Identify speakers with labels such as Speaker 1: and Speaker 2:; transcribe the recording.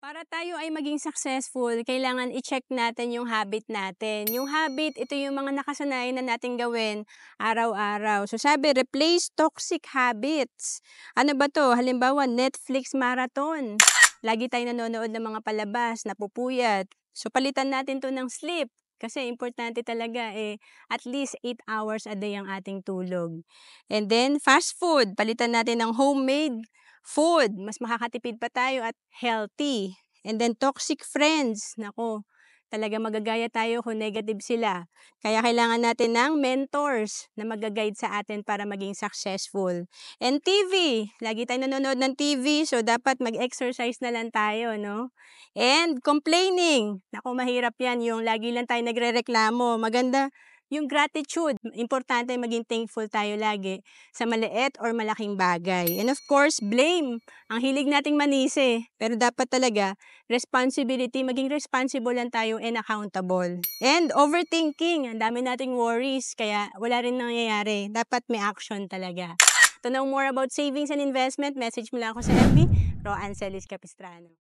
Speaker 1: Para tayo ay maging successful, kailangan i-check natin yung habit natin. Yung habit, ito yung mga nakasanayan na nating gawin araw-araw. So sabi, replace toxic habits. Ano ba to? Halimbawa, Netflix marathon. Lagi tayo nanonood ng mga palabas, napupuyat. So palitan natin to ng sleep. Kasi importante talaga at least 8 hours a day ang ating tulog. And then, fast food. Palitan natin ng homemade food, mas makakatipid pa tayo at healthy. And then toxic friends, nako, talaga magagaya tayo kung negative sila. Kaya kailangan natin ng mentors na mag-guide sa atin para maging successful. And TV, lagi tayo nanonood ng TV, so dapat mag-exercise na lang tayo, no? And complaining, nako mahirap yan, yung lagi lang tayo nagrereklamo. Maganda yung gratitude, importante maging thankful tayo lagi sa maliit or malaking bagay. And of course, blame. Ang hilig nating manisi. Pero dapat talaga, responsibility, maging responsible lang tayo and accountable. And overthinking. Ang dami nating worries, kaya wala rin nangyayari. Dapat may action talaga. To know more about savings and investment, message mo lang ako sa FB, Roancelis Capistrano.